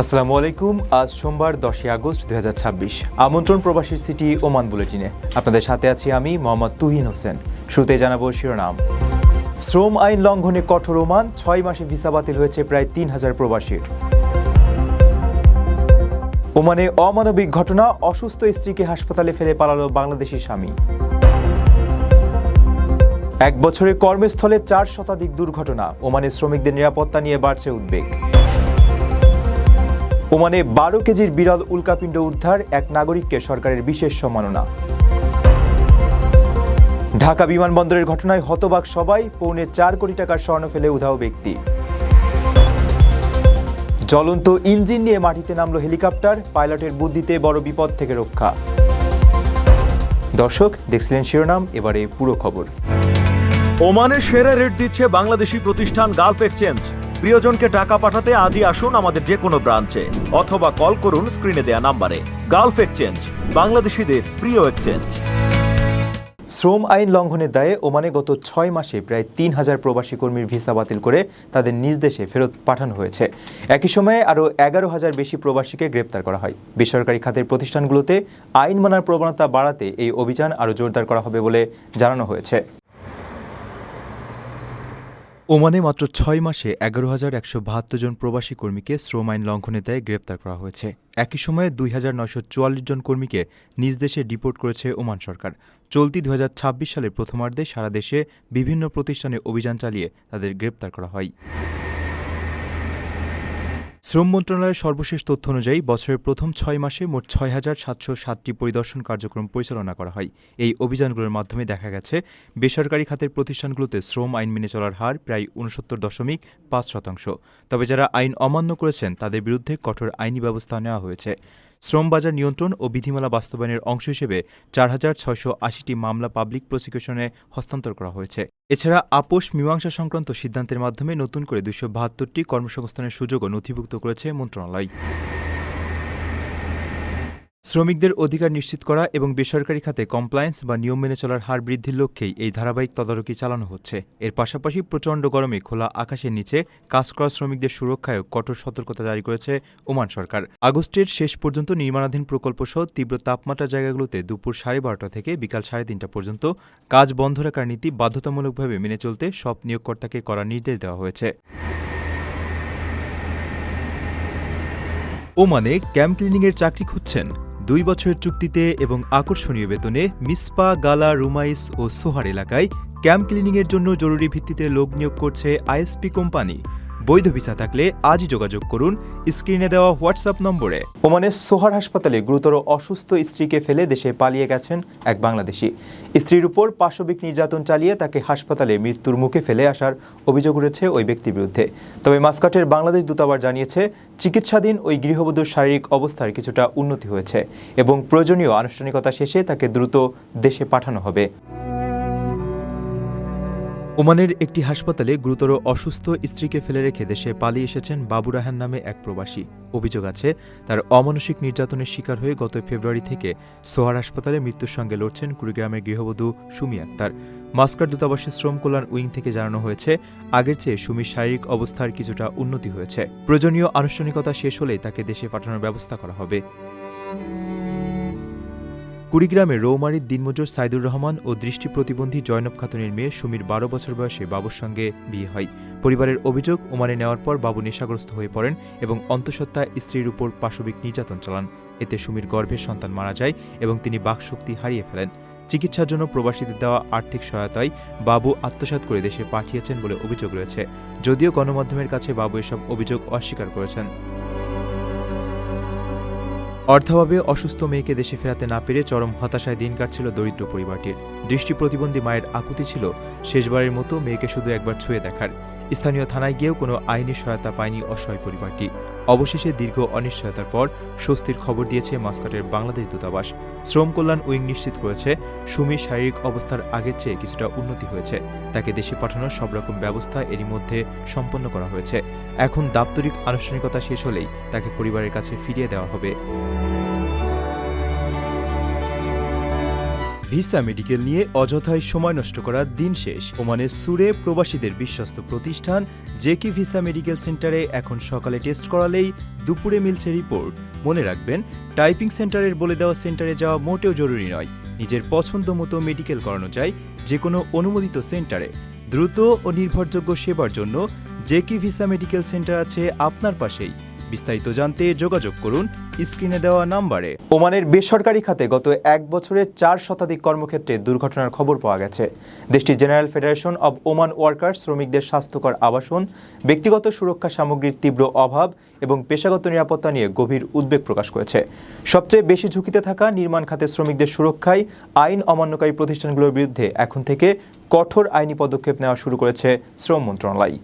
আসসালামু আলাইকুম। আজ সোমবার 10 আগস্ট 2026। আমন্ত্রণ প্রবাসীর সিটি ওমান বুলেটিনে আপনাদের সাথে আছি আমি মোহাম্মদ তুহিন হোসেন। শুরুতে জানাবো শিরোনাম। শ্রম আইন লঙ্ঘনে কঠোর ওমান, 6 মাসে ভিসা বাতিল হয়েছে প্রায় 3000 প্রবাসীর। ওমানে অমানবিক ঘটনা, অসুস্থ স্ত্রীকে হাসপাতালে ফেলে পালালো বাংলাদেশি স্বামী। 1 বছরে কর্মস্থলে 4 শতাধিক দুর্ঘটনা, ওমানে শ্রমিকদের নিরাপত্তা নিয়ে বাড়ছে উদ্বেগ। ওমানে 12 কেজির বিরল উল্কাপিণ্ড উদ্ধার, এক নাগরিককে সরকারের বিশেষ সম্মাননা। ঢাকা বিমানবন্দরের ঘটনায় হতবাক সবাই, 4.25 কোটি টাকার স্বর্ণ ফেলে উধাও ব্যক্তি। জ্বলন্ত ইঞ্জিন নিয়ে মাটিতে নামলো হেলিকপ্টার, পাইলটের বুদ্ধিতে বড় বিপদ থেকে রক্ষা। দর্শক, দেখছিলেন শিরোনাম, এবারে পুরো খবর। ওমানের সেরা রেট দিচ্ছে বাংলাদেশি প্রতিষ্ঠান গালফ এক্সচেঞ্জ। প্রিয়জনকে টাকা পাঠাতে আজই আসুন আমাদের যে কোনো ব্রাঞ্চে অথবা কল করুন স্ক্রিনে দেয়া নাম্বারে। গালফ এক্সচেঞ্জ, বাংলাদেশিদের প্রিয় এক্সচেঞ্জ। শ্রম আইন লঙ্ঘনের দায়ে ওমানে গত 6 মাসে প্রায় 3000 প্রবাসী কর্মীর ভিসা বাতিল করে তাদের নিজ দেশে ফেরত পাঠানো হয়েছে। একই সময়ে আরও 11,000 বেশি প্রবাসীকে গ্রেপ্তার করা হয়। বেসরকারি খাতের প্রতিষ্ঠানগুলোতে আইন মানার প্রবণতা বাড়াতে এই অভিযান আরও জোরদার করা হবে বলে জানানো হয়েছে। ওমানে মাত্র 6 মাসে 11,172 জন প্রবাসী কর্মীকে শ্রম আইন লঙ্ঘনের দায়ে গ্রেপ্তার করা হয়েছে। একই সময়ে 2,944 জন কর্মীকে নিজ দেশে ডিপোর্ট করেছে ওমান সরকার। চলতি 2026 সালের প্রথমার্ধে সারা দেশে বিভিন্ন প্রতিষ্ঠানে অভিযান চালিয়ে তাদের গ্রেপ্তার করা হয়। শ্রম মন্ত্রণালয়ের সর্বশেষ তথ্য অনুযায়ী বছরের প্রথম 6 মাসে মোট 6,707টি পরিদর্শন কার্যক্রম পরিচালনা করা হয়। এই অভিযানগুলোর মাধ্যমে দেখা গেছে বেসরকারি খাতের প্রতিষ্ঠানগুলোতে শ্রম আইন মেনে চলার হার প্রায় 69.5%। তবে যারা আইন অমান্য করেছেন তাদের বিরুদ্ধে কঠোর আইনি ব্যবস্থা নেওয়া হয়েছে। শ্রম বাজার নিয়ন্ত্রণ ও বিধিমালা বাস্তবায়নের অংশ হিসেবে 4,680টি মামলা পাবলিক প্রসিকিউশনে হস্তান্তর করা হয়েছে। এছাড়া আপোষ মীমাংসা সংক্রান্ত সিদ্ধান্তের মাধ্যমে নতুন করে 272টি কর্মসংস্থানের সুযোগও নথিভুক্ত করেছে মন্ত্রণালয়। শ্রমিকদের অধিকার নিশ্চিত করা এবং বেসরকারি খাতে কমপ্লায়েন্স বা নিয়ম মেনে চলার হার বৃদ্ধির লক্ষ্যেই এই ধারাবাহিক তদারকি চালানো হচ্ছে। এর পাশাপাশি প্রচণ্ড গরমে খোলা আকাশের নিচে কাজ করা শ্রমিকদের সুরক্ষায়ও কঠোর সতর্কতা জারি করেছে ওমান সরকার। আগস্টের শেষ পর্যন্ত নির্মাণাধীন প্রকল্পসহ তীব্র তাপমাত্রার জায়গাগুলোতে দুপুর 12:30 থেকে বিকাল 3:30 পর্যন্ত কাজ বন্ধ রাখার নীতি বাধ্যতামূলকভাবে মেনে চলতে সব নিয়োগকর্তাকে করার নির্দেশ দেওয়া হয়েছে। ওমানে ক্যাম্প ক্লিনিংয়ের চাকরি খুঁজছেন? 2 বছরের চুক্তিতে এবং আকর্ষণীয় বেতনে মিসপা, গালা, রুমাইস ও সোহার এলাকায় ক্যাম্প ক্লিনিংয়ের জন্য জরুরি ভিত্তিতে লোক নিয়োগ করছে আইএসপি কোম্পানি। বৈধ ভিসা থাকলে আজই যোগাযোগ করুন স্ক্রিনে দেওয়া হোয়াটসঅ্যাপ নম্বরে। ওমানের সোহার হাসপাতালে গুরুতর অসুস্থ স্ত্রীকে ফেলে দেশে পালিয়ে গেছেন এক বাংলাদেশি। স্ত্রীর উপর পাশবিক নির্যাতন চালিয়ে তাকে হাসপাতালে মৃত্যুর মুখে ফেলে আসার অভিযোগ উঠেছে ওই ব্যক্তির বিরুদ্ধে। তবে মাস্কাটের বাংলাদেশ দূতাবাস জানিয়েছে চিকিৎসাধীন ওই গৃহবধূর শারীরিক অবস্থার কিছুটা উন্নতি হয়েছে এবং প্রয়োজনীয় আনুষ্ঠানিকতা শেষে তাকে দ্রুত দেশে পাঠানো হবে। ওমানের একটি হাসপাতালে গুরুতর অসুস্থ স্ত্রীকে ফেলে রেখে দেশে পালিয়ে এসেছেন বাবু রায়হান নামে এক প্রবাসী। অভিযোগ আছে তার অমানসিক নির্যাতনের শিকার হয়ে গত ফেব্রুয়ারি থেকে সোহার হাসপাতালে মৃত্যুর সঙ্গে লড়ছেন কুড়িগ্রামের গৃহবধূ সুমি আক্তার। মাস্কাট দূতাবাসের শ্রম কল্যাণ উইং থেকে জানানো হয়েছে আগের চেয়ে সুমির শারীরিক অবস্থার কিছুটা উন্নতি হয়েছে। প্রয়োজনীয় আনুষ্ঠানিকতা শেষ হলেই তাকে দেশে পাঠানোর ব্যবস্থা করা হবে। কুড়িগ্রামে রৌমারীর দিনমজুর সাইদুর রহমান ও দৃষ্টি প্রতিবন্ধী জয়নব খাতুনের মেয়ে সুমির 12 বছর বয়সে বাবুর সঙ্গে বিয়ে হয়। পরিবারের অভিযোগ, ওমানে নেওয়ার পর বাবু নেশাগ্রস্ত হয়ে পড়েন এবং অন্তঃসত্ত্বা স্ত্রীর উপর পাশবিক নির্যাতন চালান। এতে সুমির গর্ভের সন্তান মারা যায় এবং তিনি বাকশক্তি হারিয়ে ফেলেন। চিকিৎসার জন্য প্রবাসীদের দেওয়া আর্থিক সহায়তায় বাবু আত্মসাৎ করে দেশে পাঠিয়েছেন বলে অভিযোগ রয়েছে। যদিও গণমাধ্যমের কাছে বাবু এসব অভিযোগ অস্বীকার করেছেন। অর্থাভাবে অসুস্থ মেয়েকে দেশে ফেরাতে না পেরে চরম হতাশায় দিন কাটছিল দরিদ্র পরিবারটির। দৃষ্টি প্রতিবন্ধী মায়ের আকুতি ছিল শেষবারের মতো মেয়েকে শুধু একবার ছুঁয়ে দেখার। স্থানীয় থানায় গিয়েও কোনো আইনি সহায়তা পায়নি অসহায় পরিবারটি। অবশেষে দীর্ঘ অনিশ্চয়তার পর স্বস্তির খবর দিয়েছে মাস্কাটের বাংলাদেশ দূতাবাস। শ্রম কল্যাণ উইং নিশ্চিত করেছে সুমির শারীরিক অবস্থার আগের চেয়ে কিছুটা উন্নতি হয়েছে। তাকে দেশে পাঠানোর সব রকম ব্যবস্থা এরই মধ্যে সম্পন্ন করা হয়েছে। এখন দাপ্তরিক আনুষ্ঠানিকতা শেষ হলেই তাকে পরিবারের কাছে ফিরিয়ে দেওয়া হবে। ভিসা মেডিকেল নিয়ে অযথায় সময় নষ্ট করার দিন শেষ। ওমানের সুরে প্রবাসীদের বিশ্বস্ত প্রতিষ্ঠান জেকি ভিসা মেডিকেল সেন্টারে এখন সকালে টেস্ট করালেই দুপুরে মিলছে রিপোর্ট। মনে রাখবেন, টাইপিং সেন্টারের বলে দেওয়া সেন্টারে যাওয়া মোটেও জরুরি নয়। নিজের পছন্দ মতো মেডিকেল করানো যায় যে কোনো অনুমোদিত সেন্টারে। দ্রুত ও নির্ভরযোগ্য সেবার জন্য জেকি ভিসা মেডিকেল সেন্টার আছে আপনার পাশেই। বিস্তারিত জানতে যোগাযোগ করুন স্ক্রিনে দেওয়া নাম্বারে। ওমানের বেসরকারি খাতে গত এক বছরে 4 শতাধিক কর্মক্ষেত্রে দুর্ঘটনার খবর পাওয়া গেছে। দেশটির general federation of Oman workers শ্রমিকদের স্বাস্থ্যকর আবাসন, ব্যক্তিগত সুরক্ষা সামগ্রীর তীব্র অভাব এবং পেশাগত নিরাপত্তা নিয়ে গভীর উদ্বেগ প্রকাশ করেছে। সবচেয়ে বেশি ঝুঁকিতে থাকা নির্মাণ খাতের শ্রমিকদের সুরক্ষায় আইন অমান্যকারী প্রতিষ্ঠানগুলোর বিরুদ্ধে এখন থেকে কঠোর আইনি পদক্ষেপ নেওয়া শুরু করেছে শ্রম মন্ত্রণালয়।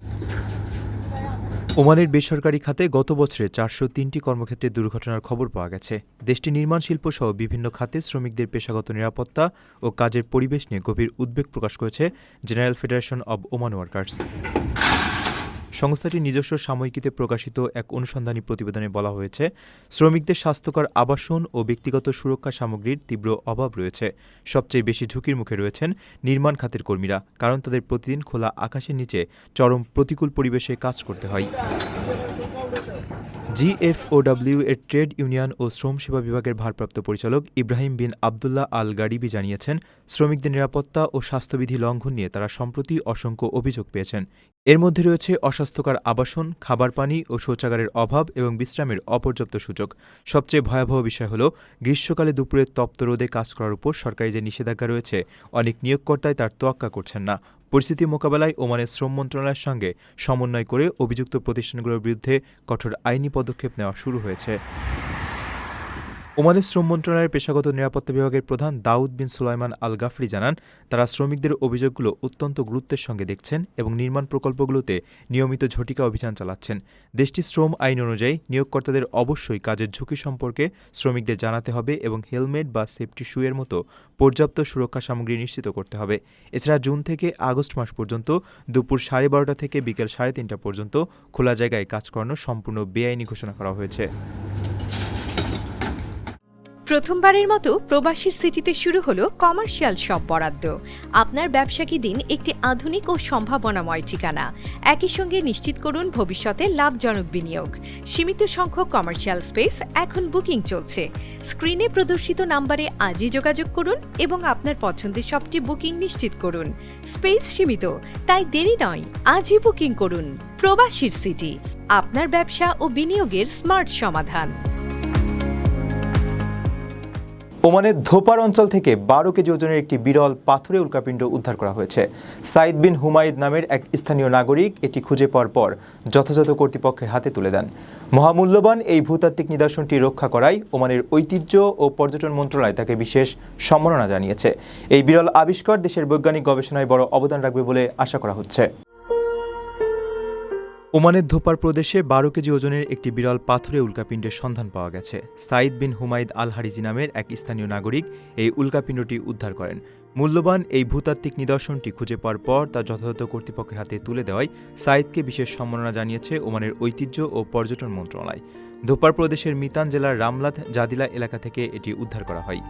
ওমানের বেসরকারি খাতে গত বছরে 403টি কর্মক্ষেত্রে দুর্ঘটনার খবর পাওয়া গেছে। দেশটির নির্মাণ শিল্প সহ বিভিন্ন খাতে শ্রমিকদের পেশাগত নিরাপত্তা ও কাজের পরিবেশ নিয়ে গভীর উদ্বেগ প্রকাশ করেছে general federation of Oman workers. সংস্থাটির নিজস্ব সাময়িকীতে প্রকাশিত এক অনুসন্ধানী প্রতিবেদনে বলা হয়েছে, শ্রমিকদের স্বাস্থ্যকর আবাসন ও ব্যক্তিগত সুরক্ষা সামগ্রীর তীব্র অভাব রয়েছে। সবচেয়ে বেশি ঝুঁকির মুখে রয়েছেন নির্মাণ খাতের কর্মীরা, কারণ তাদের প্রতিদিন খোলা আকাশের নিচে চরম প্রতিকূল পরিবেশে কাজ করতে হয়। জিএফওডব্লিউ এর ট্রেড ইউনিয়ন ও শ্রম সেবা বিভাগের ভারপ্রাপ্ত পরিচালক ইব্রাহিম বিন আবদুল্লাহ আল গারিবি জানিয়েছেন, শ্রমিকদের নিরাপত্তা ও স্বাস্থ্যবিধি লঙ্ঘন নিয়ে তারা সম্প্রতি অসংখ্য অভিযোগ পেয়েছেন। এর মধ্যে রয়েছে অস্বাস্থ্যকর আবাসন, খাবার পানি ও শৌচাগারের অভাব এবং বিশ্রামের অপর্যাপ্ত সুযোগ। সবচেয়ে ভয়াবহ বিষয় হল, গ্রীষ্মকালে দুপুরে তপ্ত রোদে কাজ করার উপর সরকারি যে নিষেধাজ্ঞা রয়েছে, অনেক নিয়োগকর্তাই তার তোয়াক্কা করছেন না। পরিস্থিতি মোকাবেলায় ওমানের শ্রম মন্ত্রণালয়ের সঙ্গে সমন্বয় করে অভিযুক্ত প্রতিষ্ঠানগুলোর বিরুদ্ধে কঠোর আইনি পদক্ষেপ নেওয়া শুরু হয়েছে। ওমানের শ্রম মন্ত্রণালয়ের পেশাগত নিরাপত্তা বিভাগের প্রধান দাউদ বিন সুলাইমান আল গাফরি জানান, তারা শ্রমিকদের অভিযোগগুলো অত্যন্ত গুরুত্বের সঙ্গে দেখছেন এবং নির্মাণ প্রকল্পগুলোতে নিয়মিত ঝটিকা অভিযান চালাচ্ছেন। দেশটির শ্রম আইন অনুযায়ী নিয়োগকর্তাদের অবশ্যই কাজের ঝুঁকি সম্পর্কে শ্রমিকদের জানাতে হবে এবং হেলমেট বা সেফটি শুয়ের মতো পর্যাপ্ত সুরক্ষা সামগ্রী নিশ্চিত করতে হবে। এছাড়া জুন থেকে আগস্ট মাস পর্যন্ত দুপুর 12:30 থেকে বিকেল 3:30 পর্যন্ত খোলা জায়গায় কাজ করানো সম্পূর্ণ বেআইনি ঘোষণা করা হয়েছে। প্রথমবারের মতো প্রবাসীর সিটিতে শুরু হলো কমার্শিয়াল শপ বরাদ্দ। আপনার ব্যবসাকে দিন একটি আধুনিক ও সম্ভাবনাময় ঠিকানা। একই সঙ্গে নিশ্চিত করুন ভবিষ্যতে লাভজনক বিনিয়োগ। সীমিত সংখ্যক কমার্শিয়াল স্পেস এখন বুকিং চলছে। স্ক্রিনে প্রদর্শিত নাম্বারে আজই যোগাযোগ করুন এবং আপনার পছন্দের শপটি বুকিং নিশ্চিত করুন। স্পেস সীমিত, তাই দেরি নয়, আজই বুকিং করুন। প্রবাসীর সিটি, আপনার ব্যবসা ও বিনিয়োগের স্মার্ট সমাধান। ওমানের ধোপার অঞ্চল থেকে 12 কেজি ওজনের একটি বিরল পাথুরে উল্কাপিণ্ড উদ্ধার করা হয়েছে। সাইদ বিন হুমাইদ নামের এক স্থানীয় নাগরিক এটি খুঁজে পাওয়ার পর যথাযথ কর্তৃপক্ষের হাতে তুলে দেন। মহামূল্যবান এই ভূতাত্ত্বিক নিদর্শনটি রক্ষা করায় ওমানের ঐতিহ্য ও পর্যটন মন্ত্রণালয় তাকে বিশেষ সম্মাননা জানিয়েছে। এই বিরল আবিষ্কার দেশের বৈজ্ঞানিক গবেষণায় বড় অবদান রাখবে বলে আশা করা হচ্ছে। ওমানের ধোপার প্রদেশে 12 কেজি ওজনের একটি বিরল পাথুরে উল্কাপিণ্ডের সন্ধান পাওয়া গেছে। সাইদ বিন হুমাইদ আল হারিজি নামের এক স্থানীয় নাগরিক এই উল্কাপিণ্ডটি উদ্ধার করেন। মূল্যবান এই ভূতাত্ত্বিক নিদর্শনটি খুঁজে পাওয়ার পর তা যথাযথ কর্তৃপক্ষের হাতে তুলে দেওয়ায় সাইদকে বিশেষ সম্মাননা জানিয়েছে ওমানের ঐতিহ্য ও পর্যটন মন্ত্রণালয়। ধোপার প্রদেশের মিতান জেলার রামলাথ জাদিলা এলাকা থেকে এটি উদ্ধার করা হয়।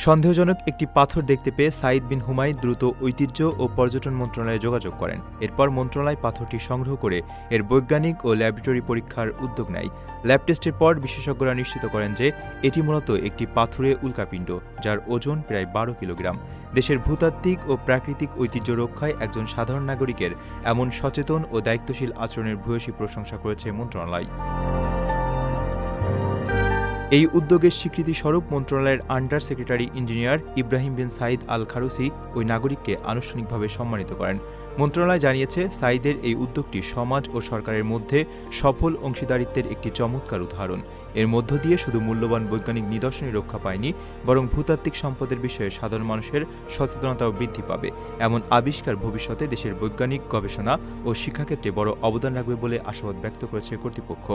সন্দেহজনক একটি পাথর দেখতে পেয়ে সাইদ বিন হুমাইদ দ্রুত ঐতিহ্য ও পর্যটন মন্ত্রণালয়ে যোগাযোগ করেন। এরপর মন্ত্রণালয় পাথরটি সংগ্রহ করে এর বৈজ্ঞানিক ও ল্যাবরেটরি পরীক্ষার উদ্যোগ নেয়। ল্যাব টেস্টের পর বিশেষজ্ঞরা নিশ্চিত করেন যে এটি মূলত একটি পাথুরে উল্কাপিণ্ড, যার ওজন প্রায় 12 কিলোগ্রাম। দেশের ভূতাত্ত্বিক ও প্রাকৃতিক ঐতিহ্য রক্ষায় একজন সাধারণ নাগরিকের এমন সচেতন ও দায়িত্বশীল আচরণের ভূয়সী প্রশংসা করেছে মন্ত্রণালয়। এই উদ্যোগের স্বীকৃতি স্বরূপ মন্ত্রণালয়ের আন্ডার সেক্রেটারি ইঞ্জিনিয়ার ইব্রাহিম বিন সাইদ আল খারুসি ওই নাগরিককে আনুষ্ঠানিকভাবে সম্মানিত করেন। মন্ত্রণালয় জানিয়েছে, সাইদের এই উদ্যোগটি সমাজ ও সরকারের মধ্যে সফল অংশীদারিত্বের একটি চমৎকার উদাহরণ। এর মধ্য দিয়ে শুধু মূল্যবান বৈজ্ঞানিক নিদর্শনই রক্ষা পায়নি, বরং ভূতাত্ত্বিক সম্পদের বিষয়ে সাধারণ মানুষের সচেতনতাও বৃদ্ধি পাবে। এমন আবিষ্কার ভবিষ্যতে দেশের বৈজ্ঞানিক গবেষণা ও শিক্ষাক্ষেত্রে বড় অবদান রাখবে বলে আশাবাদ ব্যক্ত করেছে কর্তৃপক্ষ।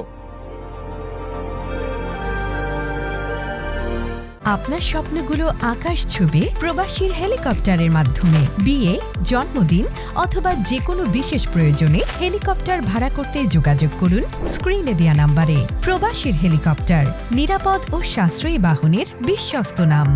আপনার স্বপ্নগুলো আকাশ ছুবে প্রবাসীর হেলিকপ্টারের মাধ্যমে। বিয়ে, জন্মদিন অথবা যে কোনো বিশেষ প্রয়োজনে হেলিকপ্টার ভাড়া করতে যোগাযোগ করুন স্ক্রিনে দেয়া নাম্বারে। প্রবাসীর হেলিকপ্টার, নিরাপদ ও সাশ্রয়ী বাহনের বিশ্বস্ত নাম।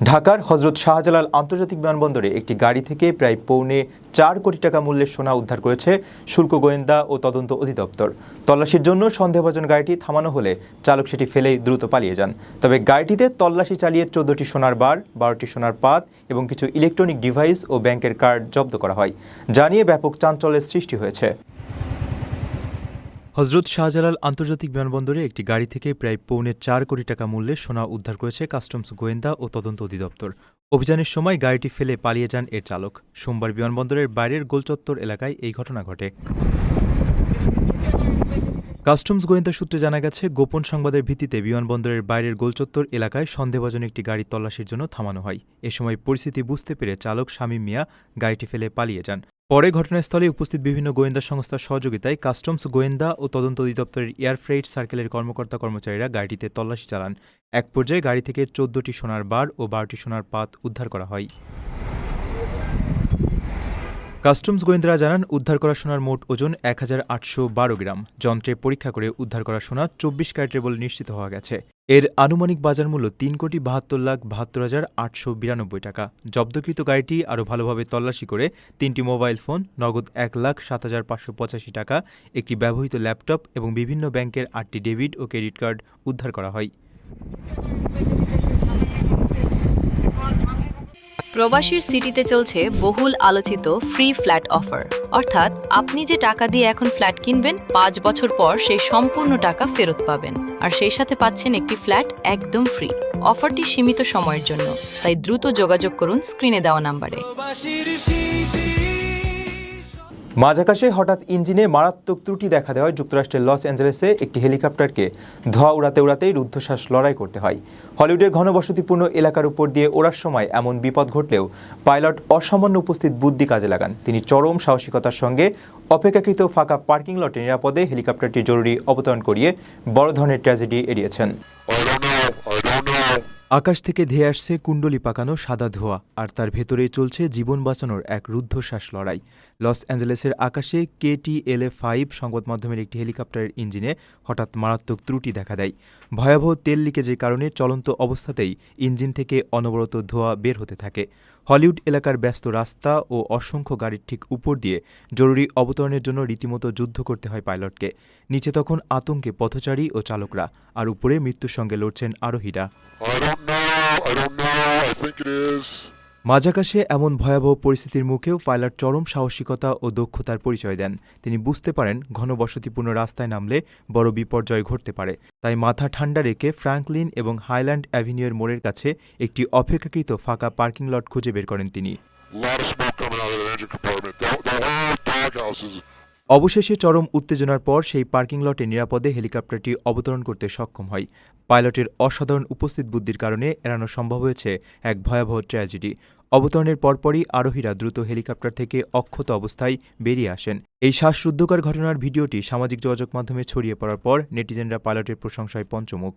ঢাকার হযরত শাহজালাল আন্তর্জাতিক বিমানবন্দরে একটি গাড়ি থেকে প্রায় পৌনে 4 কোটি টাকা মূল্যের সোনা উদ্ধার করেছে শুল্ক গোয়েন্দা ও তদন্ত অধিদপ্তর। তল্লাশির জন্য সন্দেহভাজন গাড়িটি থামানো হলে চালক সেটি ফেলেই দ্রুত পালিয়ে যান। তবে গাড়িটিতে তল্লাশি চালিয়ে 14টি সোনার বার, 12টি সোনার পাত এবং কিছু ইলেকট্রনিক ডিভাইস ও ব্যাংকের কার্ড জব্দ করা হয়, যা নিয়ে ব্যাপক চাঞ্চল্যের সৃষ্টি হয়েছে। হযরত শাহজালাল আন্তর্জাতিক বিমানবন্দরে একটি গাড়ি থেকে প্রায় পৌনে 4 কোটি টাকা মূল্যের সোনা উদ্ধার করেছে কাস্টমস গোয়েন্দা ও তদন্ত অধিদপ্তর। অভিযানের সময় গাড়িটি ফেলে পালিয়ে যান এর চালক। সোমবার বিমানবন্দরের বাইরের গোলচত্বর এলাকায় এই ঘটনা ঘটে। কাস্টমস গোয়েন্দা সূত্রে জানা গেছে, গোপন সংবাদের ভিত্তিতে বিমানবন্দরের বাইরের গোলচত্বর এলাকায় সন্দেহভাজন একটি গাড়ি তল্লাশির জন্য থামানো হয়। এ সময় পরিস্থিতি বুঝতে পেরে চালক শামীম মিয়া গাড়িটি ফেলে পালিয়ে যান। পরে ঘটনাস্থলে উপস্থিত বিভিন্ন গোয়েন্দা সংস্থার সহযোগিতায় কাস্টমস গোয়েন্দা ও তদন্ত অধিদপ্তরের এয়ার ফ্রেইট সার্কেলের কর্মকর্তা-কর্মচারীরা গাড়িটিতে তল্লাশি চালান। এক পর্যায়ে গাড়ি থেকে 14টি সোনার বার ও 12টি সোনার পাত উদ্ধার করা হয়। কাস্টমস গোয়েন্দারা জানান, উদ্ধার করা সোনার মোট ওজন 1812 গ্রাম। যন্ত্রে পরীক্ষা করে উদ্ধার করা সোনা 24 ক্যারেটের বলে নিশ্চিত হওয়া গেছে। এর আনুমানিক বাজার মূল্য 3,72,72,892 টাকা। জব্দকৃত গাড়িটি আরও ভালোভাবে তল্লাশি করে 3টি মোবাইল ফোন, নগদ 1,07,585 টাকা, একটি ব্যবহৃত ল্যাপটপ এবং বিভিন্ন ব্যাংকের 8টি ডেবিট ও ক্রেডিট কার্ড উদ্ধার করা হয়। প্রবাসীর সিটিতে চলছে বহুল আলোচিত ফ্রি ফ্ল্যাট অফার, অর্থাৎ আপনি যে টাকা দিয়ে এখন ফ্ল্যাট কিনবেন 5 বছর পর সেই সম্পূর্ণ টাকা ফেরত পাবেন, আর সেই সাথে পাচ্ছেন একটি ফ্ল্যাট একদম ফ্রি। অফারটি সীমিত সময়ের জন্য, তাই দ্রুত যোগাযোগ করুন স্ক্রিনে দেওয়া নাম্বারে। মাঝ আকাশে হঠাৎ ইঞ্জিনে মারাত্মক ত্রুটি দেখা দেওয়ায় যুক্তরাষ্ট্রের লস অ্যাঞ্জেলেসে একটি হেলিকপ্টারকে ধোঁয়া উড়াতেই রুদ্ধশ্বাস লড়াই করতে হয়। হলিউডের ঘনবসতিপূর্ণ এলাকার উপর দিয়ে ওড়ার সময় এমন বিপদ ঘটলেও পাইলট অসামান্য উপস্থিত বুদ্ধি কাজে লাগান। তিনি চরম সাহসিকতার সঙ্গে অপেক্ষাকৃত ফাঁকা পার্কিং লটে নিরাপদে হেলিকপ্টারটি জরুরি অবতরণ করিয়ে বড় ধরনের ট্র্যাজেডি এড়িয়েছেন। আকাশ থেকে ধেয়ে আসছে কুণ্ডলি পাকানো সাদা ধোঁয়া, আর তার ভেতরেই চলছে জীবন বাঁচানোর এক রুদ্ধশ্বাস লড়াই। লস অ্যাঞ্জেলেসের আকাশে KTLA-5 সংবাদ মাধ্যমের একটি হেলিকপ্টারের ইঞ্জিনে হঠাৎ মারাত্মক ত্রুটি দেখা দেয়। ভয়াবহ তেল লিকেজের কারণে চলন্ত অবস্থাতেই ইঞ্জিন থেকে অনবরত ধোঁয়া বের হতে থাকে। হলিউড এলাকার ব্যস্ত রাস্তা ও অসংখ্য গাড়ির ঠিক উপর দিয়ে জরুরি অবতরণের জন্য রীতিমতো যুদ্ধ করতে হয় পাইলটকে। নিচে তখন আতঙ্কে পথচারী ও চালকরা, আর উপরে মৃত্যুর সঙ্গে লড়ছেন আরোহীরা। মাঝাকাশে এমন ভয়াবহ পরিস্থিতির মুখেও পাইলট চরম সাহসিকতা ও দক্ষতার পরিচয় দেন। তিনি বুঝতে পারেন ঘনবসতিপূর্ণ রাস্তায় নামলে বড় বিপর্যয় ঘটতে পারে, তাই মাথা ঠান্ডা রেখে ফ্র্যাঙ্কলিন এবং হাইল্যান্ড অ্যাভিনিউয়ের মোড়ের কাছে একটি অপেক্ষাকৃত ফাঁকা পার্কিং লট খুঁজে বের করেন তিনি। অবশেষে চরম উত্তেজনার পর সেই পার্কিং লটে নিরাপদে হেলিকপ্টারটি অবতরণ করতে সক্ষম হয়। পাইলটের অসাধারণ উপস্থিত বুদ্ধির কারণে এড়ানো সম্ভব হয়েছে এক ভয়াবহ ট্র্যাজেডি। অবতরণের পরপরই আরোহীরা দ্রুত হেলিকপ্টার থেকে অক্ষত অবস্থায় বেরিয়ে আসেন। এই শ্বাসরুদ্ধকর ঘটনার ভিডিওটি সামাজিক যোগাযোগ মাধ্যমে ছড়িয়ে পড়ার পর নেটিজেনরা পাইলটের প্রশংসায় পঞ্চমুখ।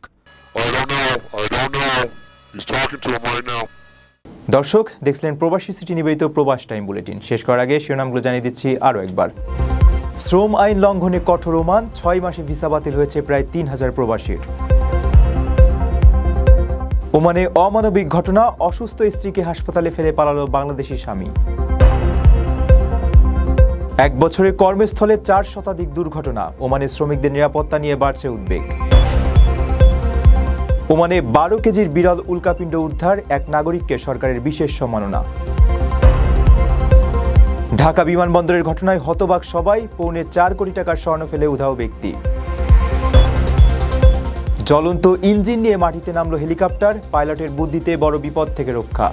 দর্শক, দেখছিলেন প্রবাসী সিটি নিবেদিত প্রবাস টাইম বুলেটিন। শেষ করার আগে শিরোনামগুলো জানিয়ে দিচ্ছি আরও একবার। শ্রম আইন লঙ্ঘনে কঠোর ওমান, 6 মাসে ভিসা বাতিল হয়েছে প্রায় 3000 প্রবাসীর। ওমানে অমানবিক ঘটনা, অসুস্থ স্ত্রীকে হাসপাতালে ফেলে পালালো বাংলাদেশি স্বামী। 1 বছরে কর্মস্থলে 4 শতাধিক দুর্ঘটনা, ওমানে শ্রমিকদের নিরাপত্তা নিয়ে বাড়ছে উদ্বেগ। ওমানে 12 কেজির বিরল উল্কাপিণ্ড উদ্ধার, এক নাগরিককে সরকারের বিশেষ সম্মাননা। ঢাকা বিমানবন্দরের ঘটনায় হতবাক সবাই, পৌনে 4 কোটি টাকার স্বর্ণ ফেলে উধাও ব্যক্তি। জ্বলন্ত ইঞ্জিন নিয়ে মাটিতে নামলো হেলিকপ্টার, পাইলটের বুদ্ধিতে বড় বিপদ থেকে রক্ষা।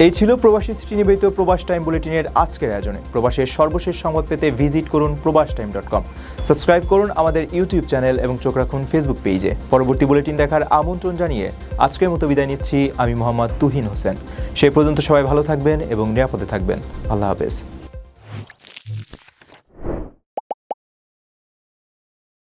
এই ছিল প্রবাসী সিটি নিবেদিত প্রবাস টাইম বুলেটিনের আজকের আয়োজনে। প্রবাসের সর্বশেষ সংবাদ পেতে ভিজিট করুন probastoime.com। সাবস্ক্রাইব করুন আমাদের ইউটিউব চ্যানেল এবং চোখ রাখুন ফেসবুক পেজে। পরবর্তী বুলেটিন দেখার আমন্ত্রণ জানিয়ে আজকের মতো বিদায় নিচ্ছি আমি মোহাম্মদ তুহিন হোসেন। সেই পর্যন্ত সবাই ভালো থাকবেন এবং নিরাপদে থাকবেন। আল্লাহ হাফেজ।